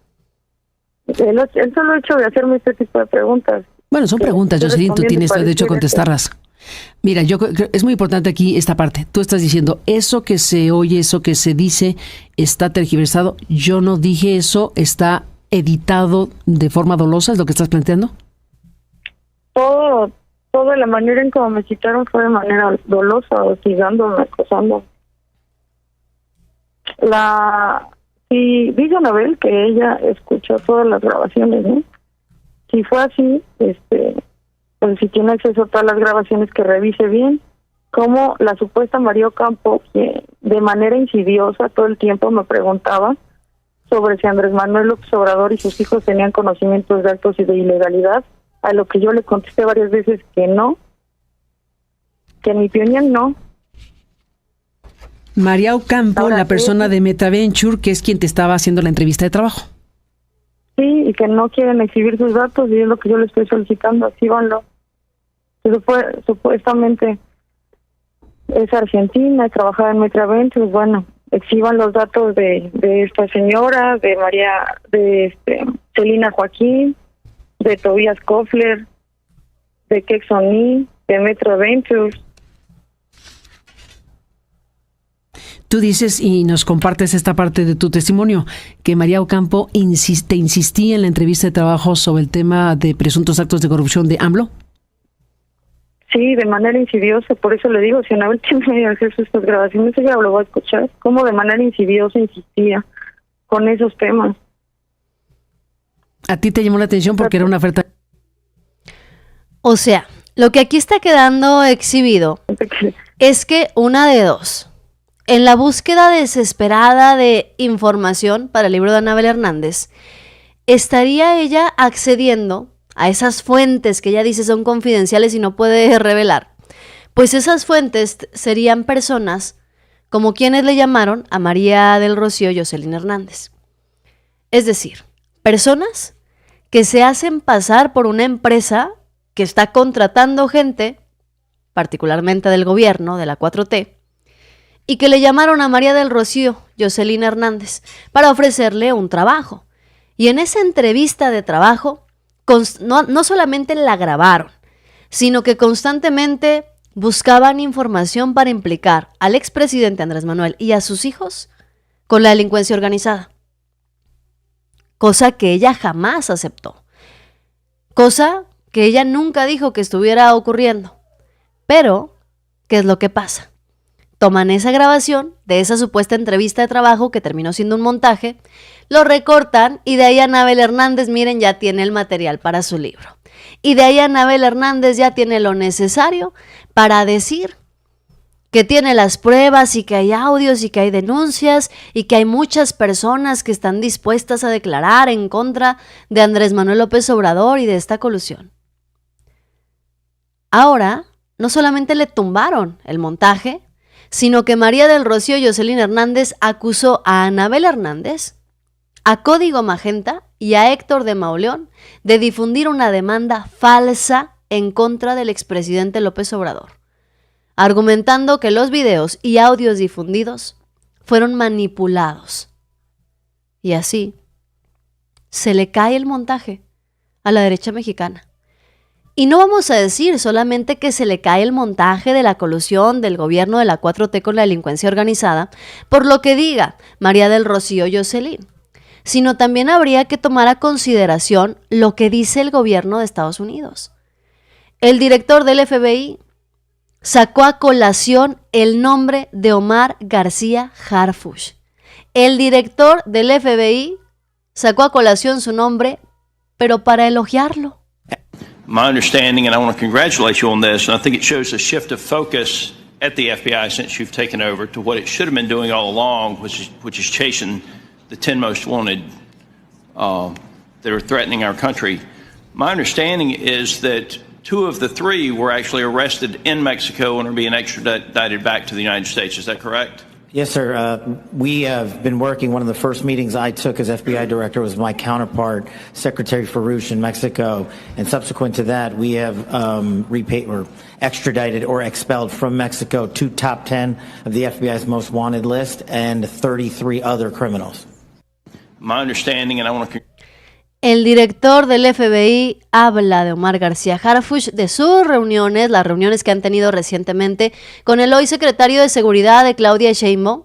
Él solo hecho de hacerme este tipo de preguntas. Bueno, son preguntas, Jocelyn, tú tienes todo el derecho a contestarlas. Mira, yo creo que es muy importante aquí esta parte. Tú estás diciendo, eso que se oye, eso que se dice, está tergiversado. Yo no dije eso, está editado de forma dolosa, ¿es lo que estás planteando? Todo la manera en cómo me citaron fue de manera dolosa, hostigándome, acosándome. Sí, dice Anabel que ella escuchó todas las grabaciones, ¿no? Si fue así, pues si tiene acceso a todas las grabaciones, que revise bien. Como la supuesta María Ocampo, que de manera insidiosa todo el tiempo me preguntaba sobre si Andrés Manuel López Obrador y sus hijos tenían conocimientos de actos y de ilegalidad, a lo que yo le contesté varias veces que no, que en mi opinión no. María Ocampo, Ahora, la persona de MetaVenture, que es quien te estaba haciendo la entrevista de trabajo. Sí, y que no quieren exhibir sus datos, y es lo que yo le estoy solicitando, exhíbanlo. Supuestamente es argentina, trabajaba en MetaVenture, bueno, exhiban los datos de esta señora, de María, de Celina Joaquín, de Tobias Koffler, de Kexoni, de MetaVentures. Tú dices y nos compartes esta parte de tu testimonio, que María Ocampo te insistía en la entrevista de trabajo sobre el tema de presuntos actos de corrupción de AMLO. Sí, de manera insidiosa, por eso le digo, si Anabel tiene acceso a estas grabaciones, ella lo va a escuchar, cómo de manera insidiosa insistía con esos temas. ¿A ti te llamó la atención porque era una oferta? O sea, lo que aquí está quedando exhibido es que una de dos. En la búsqueda desesperada de información para el libro de Anabel Hernández, ¿estaría ella accediendo a esas fuentes que ella dice son confidenciales y no puede revelar? Pues esas fuentes serían personas como quienes le llamaron a María del Rocío Jocelyn Hernández. Es decir, personas que se hacen pasar por una empresa que está contratando gente, particularmente del gobierno, de la 4T, y que le llamaron a María del Rocío Jocelyn Hernández para ofrecerle un trabajo. Y en esa entrevista de trabajo, no solamente la grabaron, sino que constantemente buscaban información para implicar al expresidente Andrés Manuel y a sus hijos con la delincuencia organizada. Cosa que ella jamás aceptó. Cosa que ella nunca dijo que estuviera ocurriendo. Pero, ¿qué es lo que pasa? Toman esa grabación de esa supuesta entrevista de trabajo que terminó siendo un montaje, lo recortan y de ahí Anabel Hernández, miren, ya tiene el material para su libro. Y de ahí Anabel Hernández ya tiene lo necesario para decir que tiene las pruebas y que hay audios y que hay denuncias y que hay muchas personas que están dispuestas a declarar en contra de Andrés Manuel López Obrador y de esta colusión. Ahora, no solamente le tumbaron el montaje, sino que María del Rocío Jocelyn Hernández acusó a Anabel Hernández, a Código Magenta y a Héctor de Mauleón de difundir una demanda falsa en contra del expresidente López Obrador, argumentando que los videos y audios difundidos fueron manipulados. Y así se le cae el montaje a la derecha mexicana. Y no vamos a decir solamente que se le cae el montaje de la colusión del gobierno de la 4T con la delincuencia organizada, por lo que diga María del Rocío Jocelyn, sino también habría que tomar a consideración lo que dice el gobierno de Estados Unidos. El director del FBI sacó a colación el nombre de Omar García Harfuch. El director del FBI sacó a colación su nombre, pero para elogiarlo. My understanding, and I want to congratulate you on this, and I think it shows a shift of focus at the FBI since you've taken over to what it should have been doing all along, which is chasing the 10 most wanted that are threatening our country. My understanding is that 2 of the 3 were actually arrested in Mexico and are being extradited back to the United States. Is that correct? Yes, sir. We have been working. One of the first meetings I took as FBI director was my counterpart, Secretary Farouche, in Mexico. And subsequent to that, we have repaid or extradited or expelled from Mexico 2 top 10 of the FBI's most wanted list and 33 other criminals. My understanding, and I want to... El director del FBI habla de Omar García Harfuch, de sus reuniones, las reuniones que han tenido recientemente con el hoy secretario de Seguridad de Claudia Sheinbaum,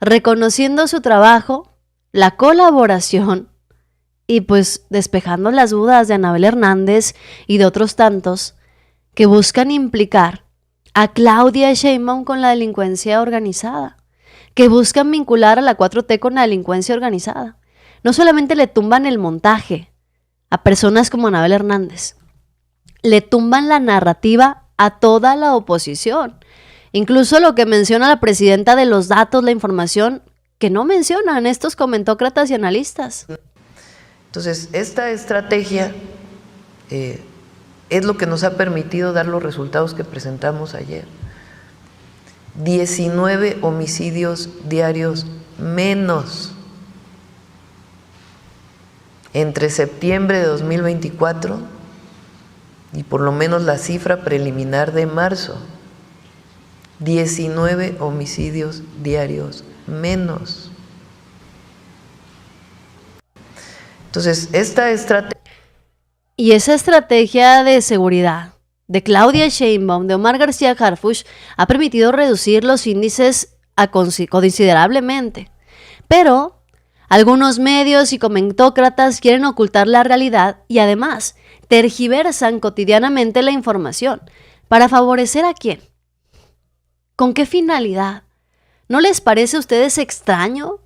reconociendo su trabajo, la colaboración y pues despejando las dudas de Anabel Hernández y de otros tantos que buscan implicar a Claudia Sheinbaum con la delincuencia organizada, que buscan vincular a la 4T con la delincuencia organizada. No solamente le tumban el montaje a personas como Anabel Hernández, le tumban la narrativa a toda la oposición. Incluso lo que menciona la presidenta de los datos, la información que no mencionan estos comentócratas y analistas. Entonces, esta estrategia es lo que nos ha permitido dar los resultados que presentamos ayer. 19 homicidios diarios menos entre septiembre de 2024 y por lo menos la cifra preliminar de marzo. 19 homicidios diarios menos. Entonces, esta estrategia... Y esa estrategia de seguridad de Claudia Sheinbaum, de Omar García Harfuch, ha permitido reducir los índices considerablemente. Pero algunos medios y comentócratas quieren ocultar la realidad y además tergiversan cotidianamente la información. ¿Para favorecer a quién? ¿Con qué finalidad? ¿No les parece a ustedes extraño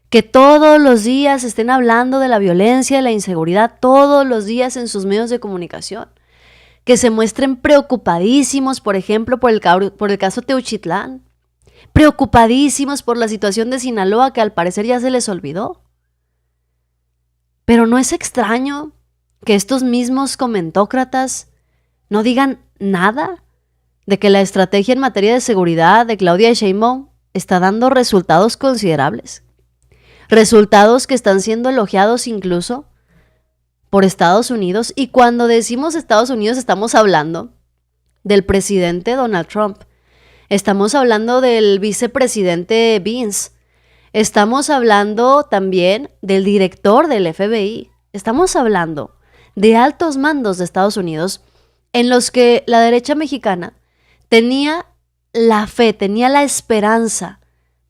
que todos los días estén hablando de la violencia, de la inseguridad, todos los días en sus medios de comunicación? Que se muestren preocupadísimos, por ejemplo, por el caso Teuchitlán, preocupadísimos por la situación de Sinaloa, que al parecer ya se les olvidó. Pero no es extraño que estos mismos comentócratas no digan nada de que la estrategia en materia de seguridad de Claudia Sheinbaum está dando resultados considerables. Resultados que están siendo elogiados incluso por Estados Unidos. Y cuando decimos Estados Unidos estamos hablando del presidente Donald Trump. Estamos hablando del vicepresidente Vance. Estamos hablando también del director del FBI. Estamos hablando de altos mandos de Estados Unidos en los que la derecha mexicana tenía la fe, tenía la esperanza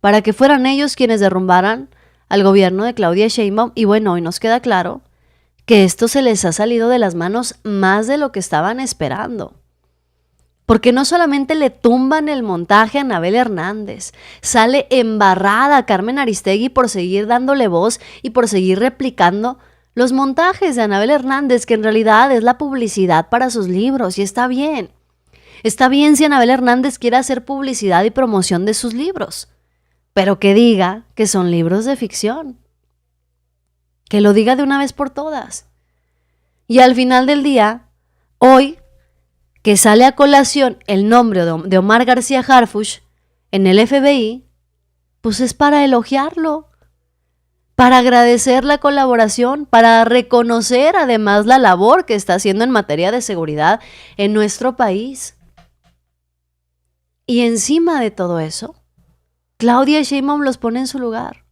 para que fueran ellos quienes derrumbaran al gobierno de Claudia Sheinbaum. Y bueno, hoy nos queda claro que esto se les ha salido de las manos más de lo que estaban esperando. Porque no solamente le tumban el montaje a Anabel Hernández, sale embarrada Carmen Aristegui por seguir dándole voz y por seguir replicando los montajes de Anabel Hernández, que en realidad es la publicidad para sus libros, y está bien. Está bien si Anabel Hernández quiere hacer publicidad y promoción de sus libros, pero que diga que son libros de ficción. Que lo diga de una vez por todas. Y al final del día, hoy, que sale a colación el nombre de Omar García Harfuch en el FBI, pues es para elogiarlo, para agradecer la colaboración, para reconocer además la labor que está haciendo en materia de seguridad en nuestro país. Y encima de todo eso, Claudia Sheinbaum los pone en su lugar.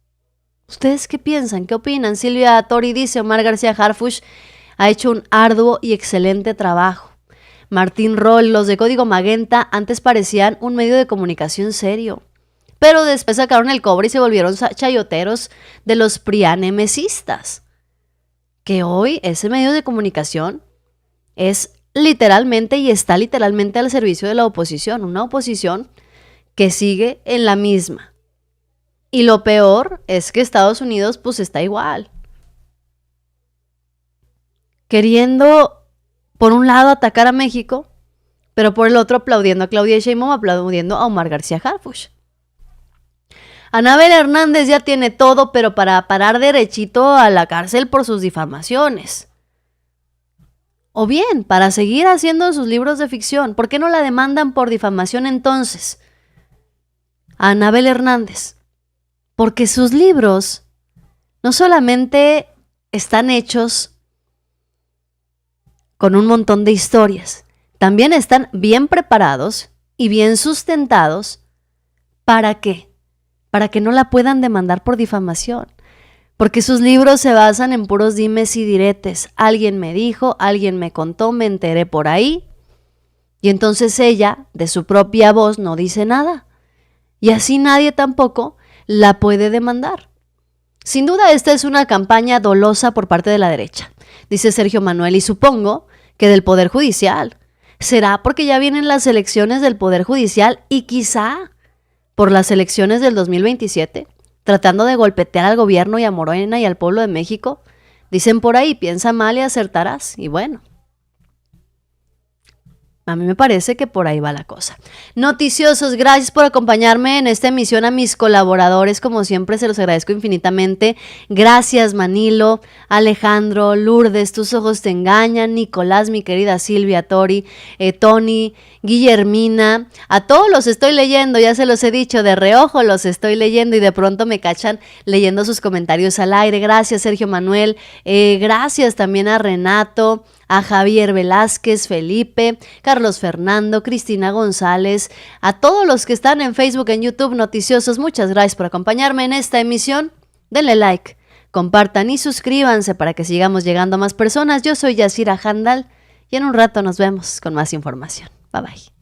¿Ustedes qué piensan? ¿Qué opinan? Silvia Tori dice: Omar García Harfuch ha hecho un arduo y excelente trabajo. Martín Roll: los de Código Magenta antes parecían un medio de comunicación serio, pero después sacaron el cobre y se volvieron chayoteros de los prianemesistas. Que hoy ese medio de comunicación es literalmente y está literalmente al servicio de la oposición, una oposición que sigue en la misma. Y lo peor es que Estados Unidos pues está igual, queriendo por un lado atacar a México, pero por el otro aplaudiendo a Claudia Sheinbaum, aplaudiendo a Omar García Harfuch. Anabel Hernández ya tiene todo, pero para parar derechito a la cárcel por sus difamaciones. O bien, para seguir haciendo sus libros de ficción. ¿Por qué no la demandan por difamación entonces a Anabel Hernández? Porque sus libros no solamente están hechos con un montón de historias, también están bien preparados y bien sustentados. ¿Para qué? Para que no la puedan demandar por difamación. Porque sus libros se basan en puros dimes y diretes. Alguien me dijo, alguien me contó, me enteré por ahí. Y entonces ella, de su propia voz, no dice nada. Y así nadie tampoco la puede demandar. Sin duda esta es una campaña dolosa por parte de la derecha, dice Sergio Manuel, y supongo que del Poder Judicial. ¿Será porque ya vienen las elecciones del Poder Judicial y quizá por las elecciones del 2027? Tratando de golpetear al gobierno y a Morena y al pueblo de México. Dicen por ahí, piensa mal y acertarás. Y bueno, a mí me parece que por ahí va la cosa. Noticiosos, gracias por acompañarme en esta emisión. A mis colaboradores, como siempre, se los agradezco infinitamente. Gracias, Manilo, Alejandro, Lourdes, tus ojos te engañan, Nicolás, mi querida Silvia, Tori, Tony, Guillermina. A todos los estoy leyendo, ya se los he dicho, de reojo los estoy leyendo y de pronto me cachan leyendo sus comentarios al aire. Gracias, Sergio Manuel. Gracias también a Renato, a Javier Velázquez, Felipe, Carlos Fernando, Cristina González, a todos los que están en Facebook, en YouTube, Noticiosos, muchas gracias por acompañarme en esta emisión. Denle like, compartan y suscríbanse para que sigamos llegando a más personas. Yo soy Yasira Handal y en un rato nos vemos con más información. Bye bye.